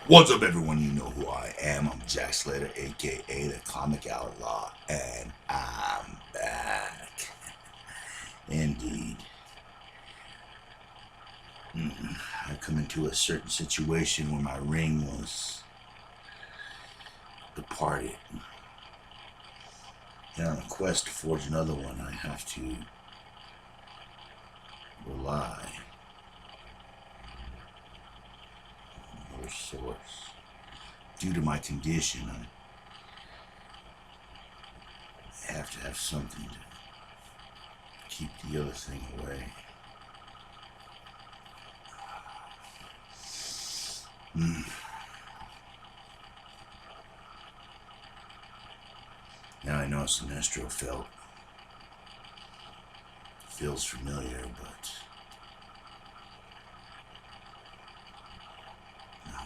What's up, everyone? You know who I am. I'm Jack Slater, aka the Comic Outlaw, and I'm back. Indeed. I come into a certain situation where my ring was departed. And on a quest to forge another one, I have to rely on another source. Due to my condition, I have to have something to keep the other thing away. Now I know Sinestro feels familiar, but no.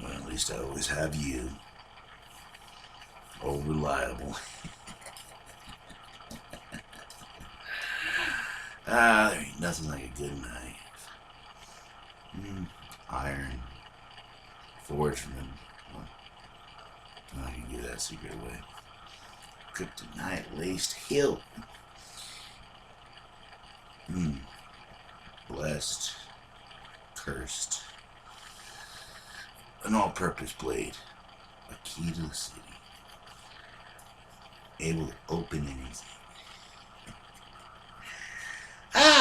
Well, at least I always have you. Oh, reliable. There ain't nothing like a good knife. Iron, forged from him. Well, I can give that secret away. Kryptonite laced hilt. Blessed, cursed. An all-purpose blade. A key to the city. Able to open anything.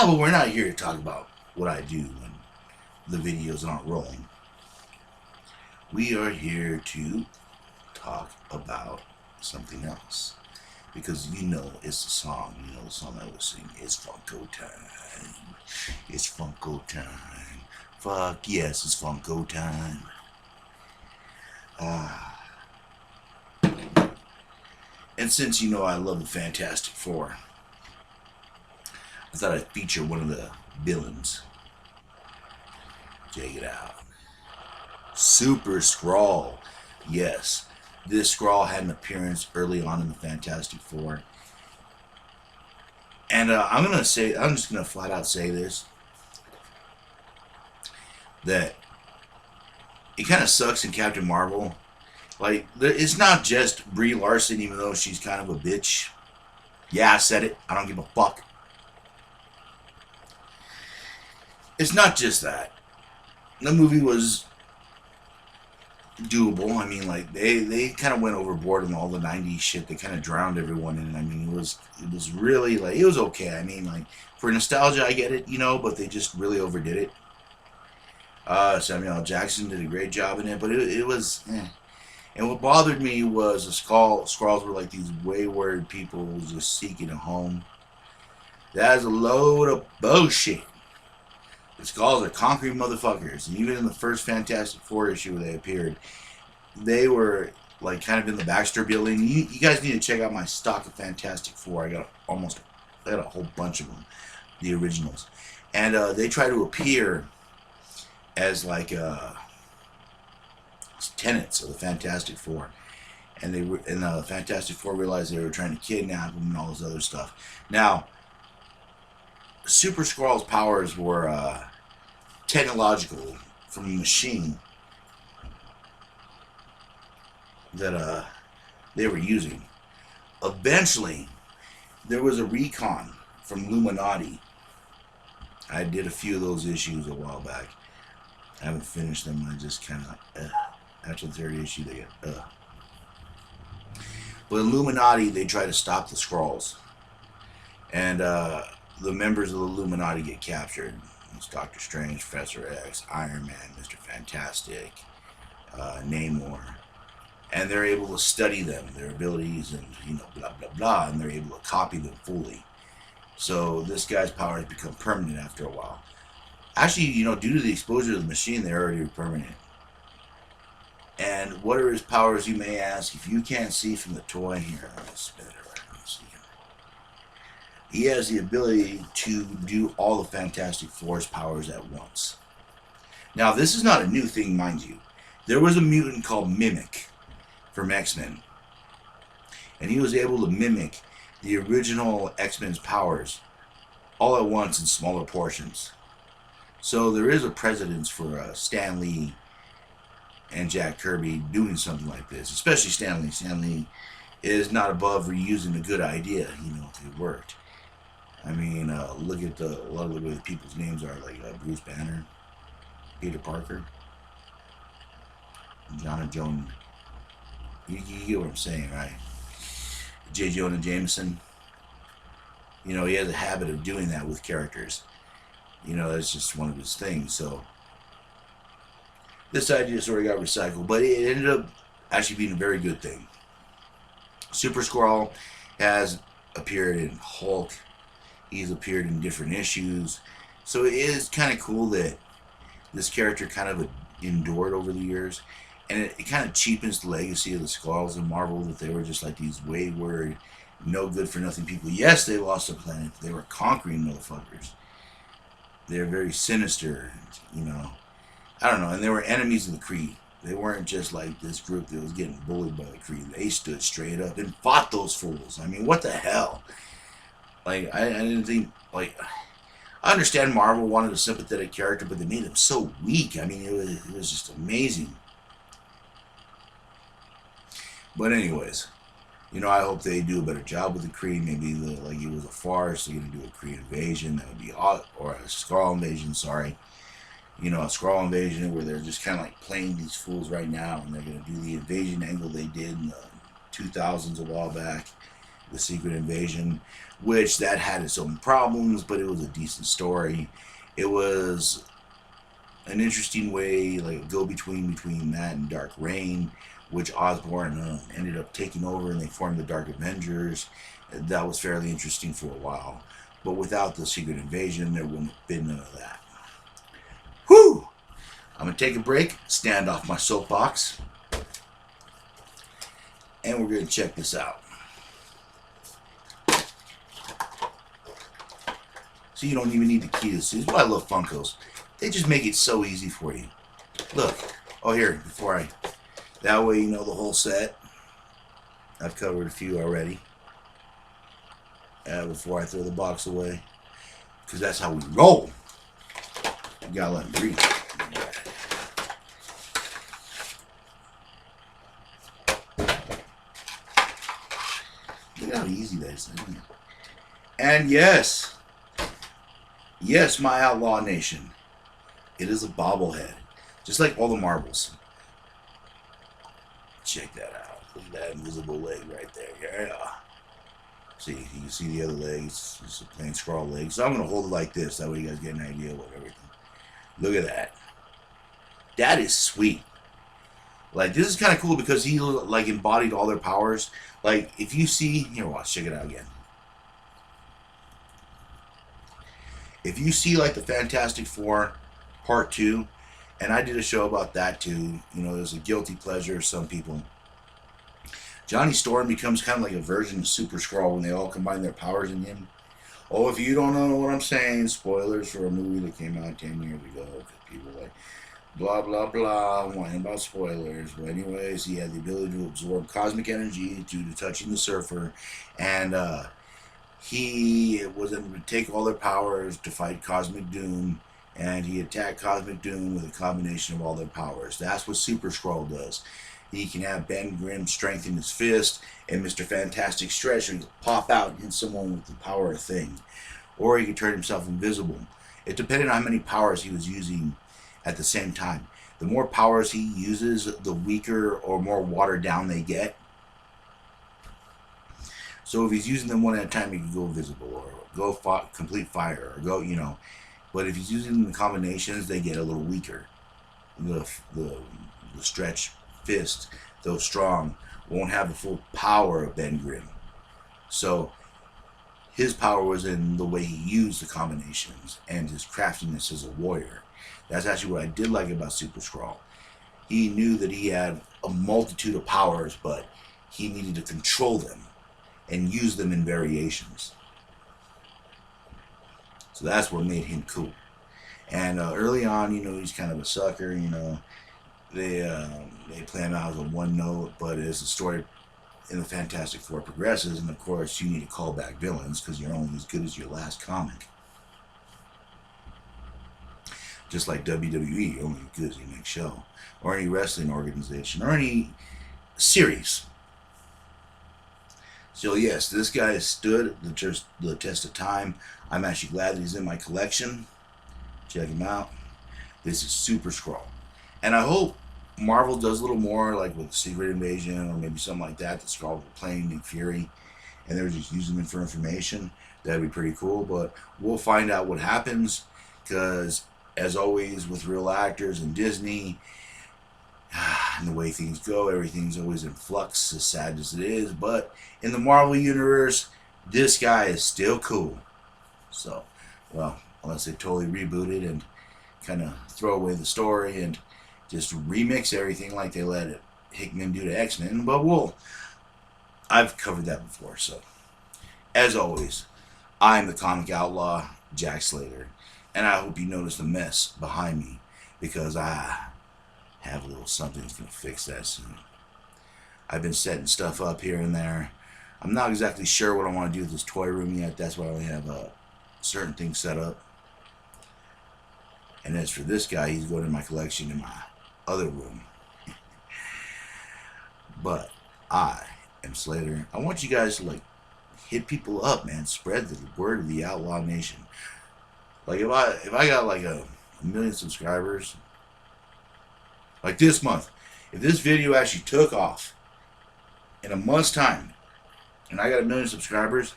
But we're not here to talk about what I do when the videos aren't rolling. We are here to talk about something else. Because you know it's the song. You know the song I was singing. It's Funko time. It's Funko time. Fuck yes, it's Funko time. And since you know I love the Fantastic Four, I thought I'd feature one of the villains. Check it out. Super Skrull. Yes, this Skrull had an appearance early on in the Fantastic Four. And I'm just gonna flat out say this, that it kind of sucks in Captain Marvel. Like, it's not just Brie Larson, even though she's kind of a bitch. Yeah, I said it. I don't give a fuck. It's not just that. The movie was doable. I mean, like, they kind of went overboard in all the '90s shit. They kind of drowned everyone in it. I mean, it was really, like, it was okay. I mean, like, for nostalgia, I get it, but they just really overdid it. Samuel L. Jackson did a great job in it, but it was. And what bothered me was the Skrulls were like these wayward people just seeking a home. That is a load of bullshit. The Skrulls are concrete motherfuckers. And even in the first Fantastic Four issue where they appeared, they were like kind of in the Baxter building. You guys need to check out my stock of Fantastic Four. I got a whole bunch of them, the originals. And they try to appear as like tenants of the Fantastic Four, and the Fantastic Four realized they were trying to kidnap them and all this other stuff. Now, Super Skrull's powers were technological from a machine that they were using. Eventually, there was a recon from Illuminati. I did a few of those issues a while back. I haven't finished them. I just kind of after the third issue, they get But Illuminati, they try to stop the Skrulls, and the members of the Illuminati get captured. It's Doctor Strange, Professor X, Iron Man, Mr. Fantastic, Namor, and they're able to study them, their abilities, and blah blah blah, and they're able to copy them fully. So this guy's powers become permanent after a while. Actually, due to the exposure to the machine, they're already permanent. And what are his powers, you may ask? If you can't see from the toy here, I'll spin it around so you can. He has the ability to do all the Fantastic Four's powers at once. Now, this is not a new thing, mind you. There was a mutant called Mimic from X-Men. and he was able to mimic the original X-Men's powers all at once in smaller portions. So there is a precedence for Stan Lee and Jack Kirby doing something like this, especially Stan Lee. Stan Lee is not above reusing a good idea, if it worked. I mean, look at a lot of the way people's names are, like Bruce Banner, Peter Parker, Jonah Jones. You get what I'm saying, right? J. Jonah Jameson. He has a habit of doing that with characters. That's just one of his things. So this idea sort of got recycled, but it ended up actually being a very good thing. Super Skrull has appeared in Hulk. He's appeared in different issues. So it is kind of cool that this character kind of endured over the years. And it kind of cheapens the legacy of the Skrulls in Marvel, that they were just like these wayward, no good for nothing people. Yes, they lost the planet. They were conquering motherfuckers. They're very sinister, I don't know. And they were enemies of the Kree. They weren't just like this group that was getting bullied by the Kree. They stood straight up and fought those fools. I mean, what the hell? Like, I didn't think, like, I understand Marvel wanted a sympathetic character, but they made him so weak. I mean, it was just amazing. But anyways, I hope they do a better job with the Kree. Maybe like it was a farce. They're gonna do a Kree invasion. That would be or a Skrull invasion. Sorry, a Skrull invasion where they're just kind of like playing these fools right now, and they're gonna do the invasion angle they did in the 2000s a while back, the Secret Invasion, which that had its own problems, but it was a decent story. It was an interesting way, like a go-between between that and Dark Reign, which Osborn ended up taking over, and they formed the Dark Avengers. That was fairly interesting for a while. But without the Secret Invasion, there wouldn't have been none of that. Whew! I'm going to take a break, stand off my soapbox, and we're going to check this out. So you don't even need the key to this. This is why I love Funkos. They just make it so easy for you. Look. Oh, here, that way you know the whole set. I've covered a few already. Before I throw the box away. Because that's how we roll. You gotta let them breathe. Look how easy that is. And yes, my Outlaw Nation. It is a bobblehead. Just like all the marbles. Check that out. Look at that invisible leg right there. Yeah. See, you can see the other legs. It's a plain Skrull leg. So I'm going to hold it like this. That way you guys get an idea of everything. Look at that. That is sweet. Like, this is kind of cool because he, like, embodied all their powers. Like, if you see... Here, watch. Check it out again. If you see, like, the Fantastic Four Part 2... And I did a show about that too. There's a guilty pleasure of some people. Johnny Storm becomes kind of like a version of Super Skrull when they all combine their powers in him. Oh, if you don't know what I'm saying, spoilers for a movie that came out 10 years ago. Because people are like, blah, blah, blah, whining about spoilers. But anyways, he had the ability to absorb cosmic energy due to touching the surfer. And he was able to take all their powers to fight Cosmic Doom. And he attacked Cosmic Doom with a combination of all their powers. That's what Super Skrull does. He can have Ben Grimm strengthen his fist, and Mr. Fantastic stretch and pop out and hit someone with the power of Thing. Or he can turn himself invisible. It depended on how many powers he was using at the same time. The more powers he uses, the weaker or more watered down they get. So if he's using them one at a time, he can go invisible, or go complete fire, or go, But if he's using the combinations, they get a little weaker. The stretch fist, though strong, won't have the full power of Ben Grimm. So his power was in the way he used the combinations and his craftiness as a warrior. That's actually what I did like about Super Skrull. He knew that he had a multitude of powers, but he needed to control them and use them in variations. So that's what made him cool. And early on, he's kind of a sucker. They play him out as a one note, but as the story and the Fantastic Four progresses, and of course you need to call back villains because you're only as good as your last comic. Just like WWE, you're only as good as your next show, or any wrestling organization, or any series. So yes, this guy has stood the test of time. I'm actually glad that he's in my collection. Check him out. This is Super Skrull. And I hope Marvel does a little more, like with Secret Invasion or maybe something like that. The Skrull were playing Nick Fury and they were just using him for information. That'd be pretty cool. But we'll find out what happens because, as always, with real actors and Disney, and the way things go, everything's always in flux, as sad as it is. But in the Marvel Universe, this guy is still cool. So, well, unless they totally reboot it and kind of throw away the story and just remix everything like they let Hickman do to X-Men. But I've covered that before. So, as always, I'm the comic outlaw, Jack Slater. And I hope you notice the mess behind me because I have a little something that's going to fix that soon. I've been setting stuff up here and there. I'm not exactly sure what I want to do with this toy room yet. That's why I only have certain things set up. And as for this guy, he's going in my collection in my other room. But I am Slater. I want you guys to hit people up, man. Spread the word of the Outlaw Nation. Like if I got like a million subscribers, like this month, if this video actually took off in a month's time, and I got a million subscribers,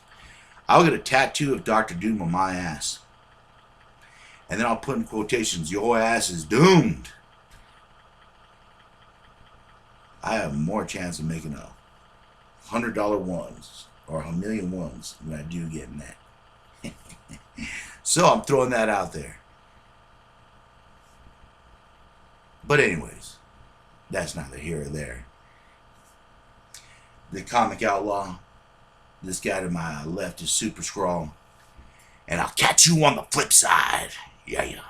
I'll get a tattoo of Dr. Doom on my ass. And then I'll put in quotations, your ass is doomed. I have more chance of making $100 ones or a million ones than I do getting that. So I'm throwing that out there. But anyways, that's neither here or there. The comic outlaw, this guy to my left is Super Skrull. And I'll catch you on the flip side. Yeah.